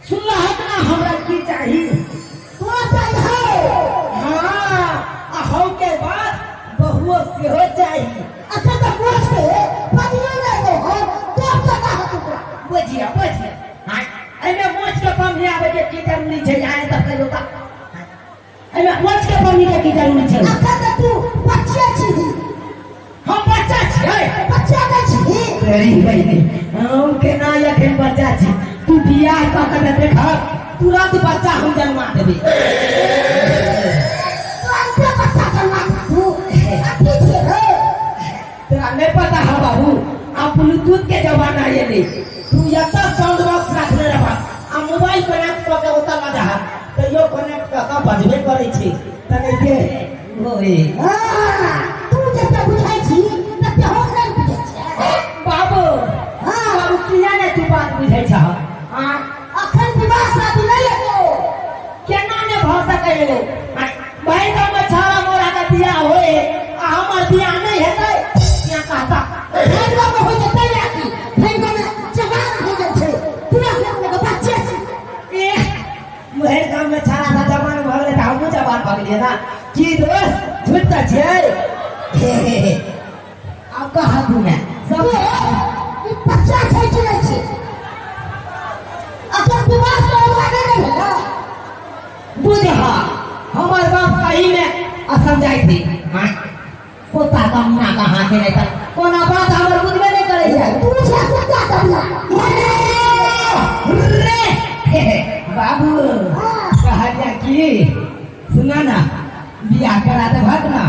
सुनला हतना हमरा की चाहिए तोरा चाहिए हां आ हो के बाद बहुओ से हो चाहिए अच्छा तो पूछ के पनिया ले दो हम तो जगह हो तोरा बुझिया हां एमे मोच के पम्मी आवे के की जरूरी छै आए तक कहियो ता एमे मोच के पम्मी के की जरूरी छै अच्छा तो तू बच्चा छी हम बच्चा छियै बच्चा का छी तेरी बहिनी हम के ना यखन बच्चा छी तू बियाह क के देखा तुरंत बच्चा हम जन्मा देबे तुरंत बच्चा जन्मा तू अथी छे रे तेरा नहीं पता है बाबू अब ब्लूटूथ के जमाना ये नहीं तू यता साउंड बॉक्स रखले रहा आ मोबाइल कनेक्ट क के ओता लगा तो यो कनेक्ट क के बजबे करे छी तने के ओए हां तू जब बुझाई छी तब हम नहीं बुझै छै बाबू हां बाबू किया ने तू बात बुझै छ हां अखन विवाह शादी नहीं है केना ने भ सकै रे भाई का में छाड़ा मोरा का बियाह होए आ हमर बियाह नहीं हेतै क्या कहता भैरवा में हो जतै आकी भैरवा में जवान हो जाइ छै पूरा लोग के बच्चे छी ए मुहर गांव में छाड़ा सा जवान भ गेलै त हमहु जवान भ गेलियै ना की दोस्त झूठ त छै अब कहा दुनिया सब ई बच्चा छै कि नहीं छै अगर विवाह तो आगे नहीं है बुझा हमर बाप सही में असमझाई थी हां पोता कमीना कहां के नहीं था कोना बात हमर बुझबे नहीं करे छै तू से कुत्ता करना रे बाबू कहलिया की सुना ना बियाह करा दे भट ना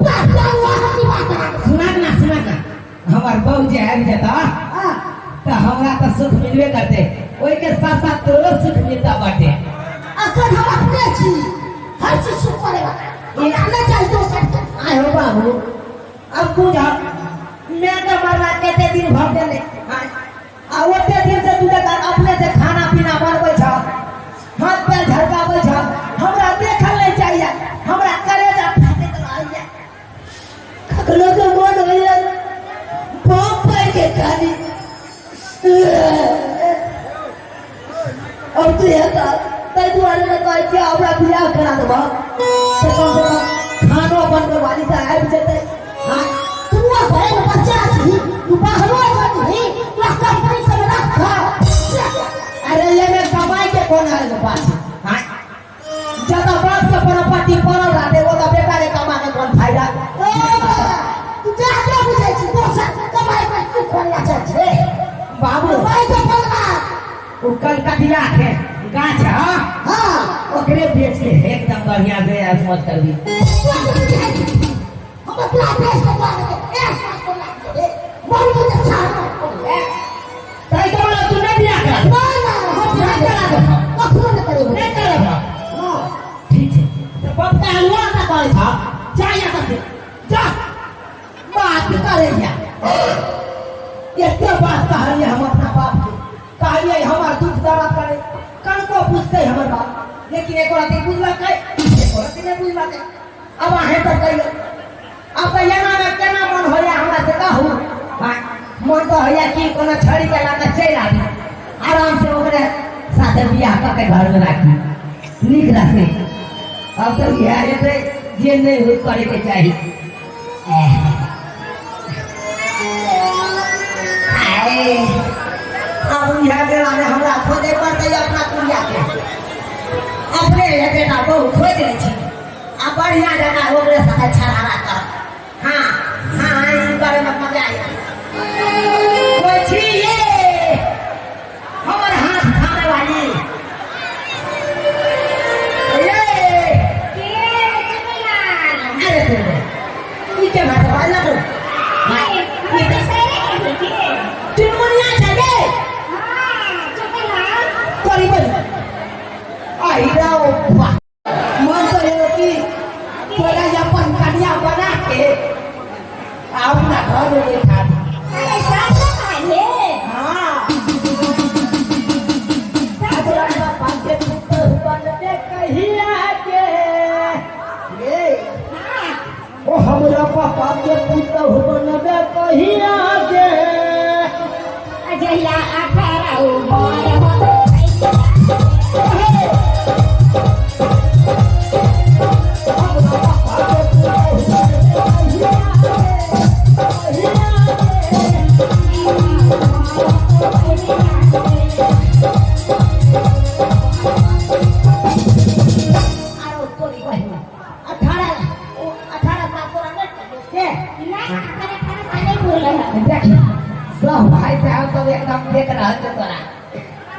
पापा वहां की बात है सुना ना हमार बहू जे आबि जता तो हमरा तो सुख मिलबे करते ओई के साथ साथ तोरो सुख मिलता बाटे अगर हम अपने छी हर चीज सुख पड़ेगा ये आना चाहिए तो सब आयो बाबू अब बुझा मैं तो मरवा केते दिन भर देले आ ओते दिन से तू का अपने से खाना पीना बनबै छ हाथ पैर झरकाबै छ हमरा देखल नहीं चाहिए हमरा करेजा फाटत रहइए कखनो के मन होइए बम पे के खाली अब तू येता तै दुआरे ने कहै कि हमरा बियाह करा देबा तो कम से कम खानो बनबै वाली त आबि जेतै हां तू भाई बच्चा छी तू बाहरो जाती तू कंपनी से रख अरे ये में कमाई के कोन है के पास हां ज्यादा बाप के प्रॉपर्टी पड़ल रहते वो तो बेटा के कमा के कोन फायदा तू जाके बुझै छी दोसर कमाई पर तू खोलना चाहिए बाबू भाई के पलवा उ कलकतिया के गाछ हां हां ओकरे बेच के एकदम बढ़िया से समझ कर दी हम अपना देश को मार के ऐसा को लाग दे बहुत अच्छा है तै के बोला तू नहीं बियाह कर ना हम बियाह करा दे कखनो न करे नहीं करेगा हां ठीक है तो बाप का हलवा ना करे था जा यहां से जा बात करे या ये क्या बात कहिए हम अपना बाप के कहिए हमार दुख दर्द करे कन को पूछते हमर बाप लेकिन एक बात बुझला kai एक बात नहीं बुझला kai अब आहे तो कहियो अब यहाँ में केना मन होया हमरा से कहू हां मन तो होया कि कोनो छड़ी के लाके चल आबी आराम से ओकरे साथे बियाह क के घर में राखी निक रखने अब तो यह है जे नहीं हो करे के चाहिए अब यह बेला में हमरा खोजे पड़ते अपना कुड़िया के अपने बेटा बहु खोज ले छी आ बढ़िया जगह ओकरे साथे छरारा कर हां हां ई बारे में मजा आई कोई छी ये हमर हाथ थामे वाली ये के चुपला अरे तू ई के बात वाला को हां ये तो सही है के चुनमुनिया चले हां चुपला कोई बोल आई राव मन तो ये कि तोरा अपन कन्या बना के अपना घर में बैठा दे ऐसा है हां साजरा बापा के पुत्र बन के कहिया के ये ओ हमरा पापा के पुत्र बन के कहिया के अजला 18 उमर हो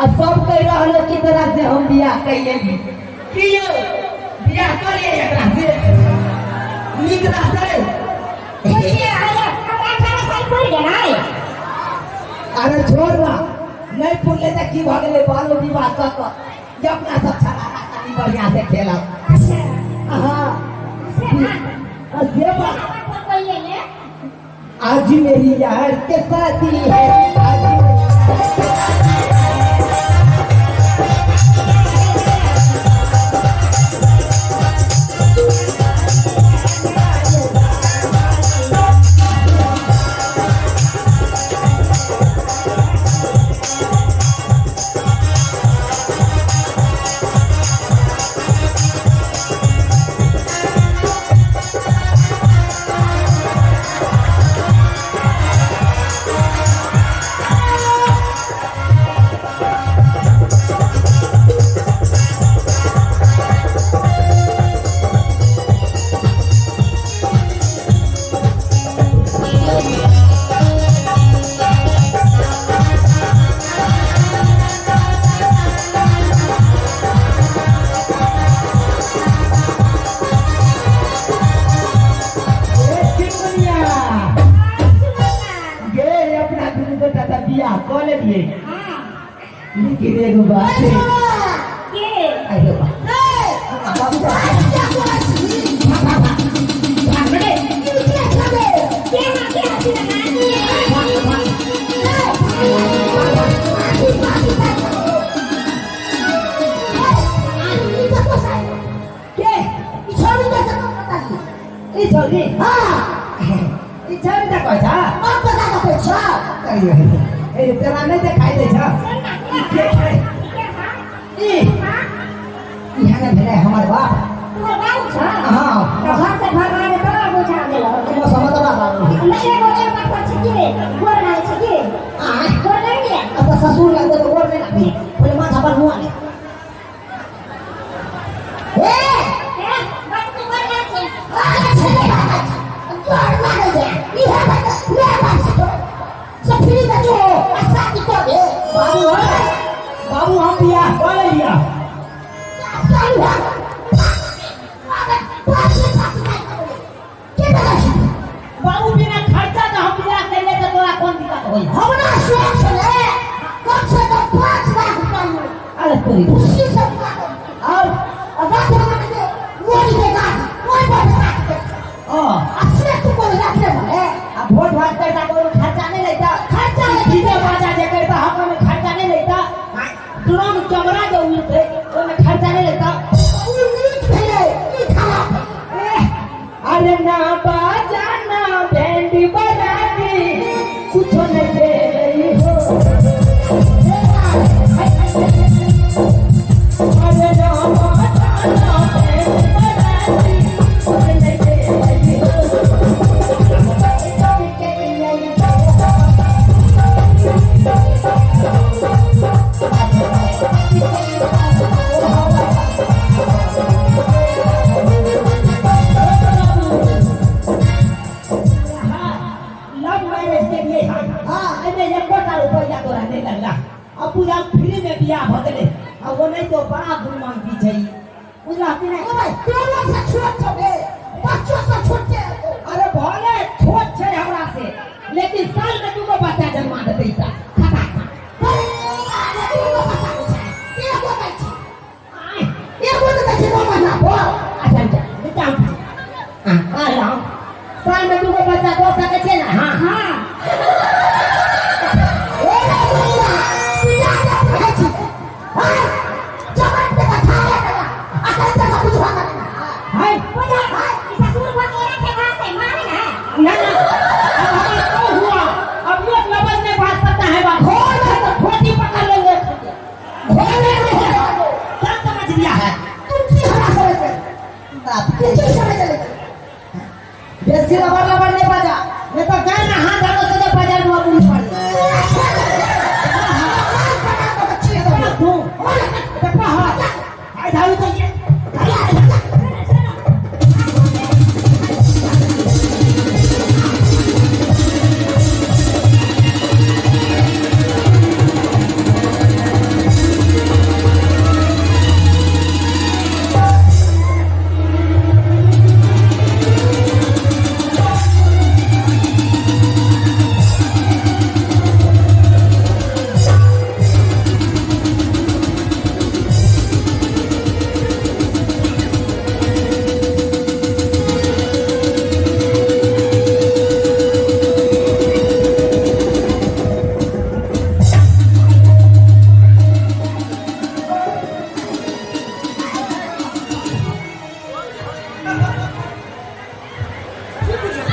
अब सब कह रहल की तरह से हम बियाह कइले भी कियो बियाह करिए एकरा से नीक रहते ये आया अब 18 साल पूरी गए अरे छोड़ ना नहीं पुरले त की भ गेले बालो विवाह क ये अपना सब छला कनी बढ़िया से खेला अच्छा हां से बात कोई ले आज मेरी यार के शादी है आज गिरे गो बात है ये अरे बा बाबू छोरी हां ई छोरी त कहै छ अब त दादा कहै छ ए तेरा नहीं देखाई दे छ ई यहाँ भेले हमार बाप तुम्हारा बाबू छ हां तो घर से घर आने तो बुझा गेलो तुम समझ ना बाबू नहीं बोले मत पर छिके गोर नहीं छिके गोर नहीं है अब ससुर लगते तो गोर नहीं लगती बोले माथा पर मुआ ले ए मत तू गोर नहीं छे अरे छले गोर मार दे ई है बात ले बात सब फ्री का जो शादी कर दे बाबू हम बियाह कर लिया बाबू बिना खर्चा तो हम बियाह कर ले तो तोरा कौन दिक्कत होई हमरा सोच ले कम से कम 5 लाख रुपया अरे कोई उसी सब और अगर तुम्हारे के मोदी के गाड़ी कोई बात नहीं असले तुमको रखने वाले अब वोट भाग करता कोई खर्चा नहीं लेता खर्चा डीजे बाजा जे करता हम में खर्चा नहीं लेता ड्रोन कैमरा जो उड़ते उसमें खर्चा नहीं लेता नीट भेले ई खराब अरे ना बाजा ना बैंड बजा दी कुछ नहीं दे रही हो अरे ना बाजा ना बैंड बजा दी कुछ नहीं दे रही हो अब पूरा फ्री में बियाह भगले अब वो नहीं तो बड़ा गुमान की चाहिए पूरा की नहीं ओ भाई दोनों से छोट छोटे बच्चों से छोटे अरे भले छोट छे हमरा से लेकिन साल में दूगो बच्चा जन्मा देते इता खता साल में दूगो बच्चा दो सके छे ना हां हां हाय ना ना अब हमारा तो हुआ अब लोग लबज में बात करता है बात खोल है तो खोटी पकड़ लेंगे खोल है क्या समझ लिया है तुम की हरा समझ बाप के की समझ ले बेसी लबर नहीं बजा नहीं तो गए ना हाथ डालो से जब बाजार में पुलिस पड़ तू देखा हाथ आई धावी तो ये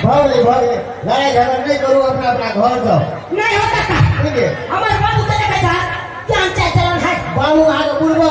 भागले लड़ाई झगड़ा नहीं करो अपना अपना घर जाओ नहीं होता का ठीक है हमारे बाबू से देखा था क्या चाय चलन है बाबू आगे पूर्व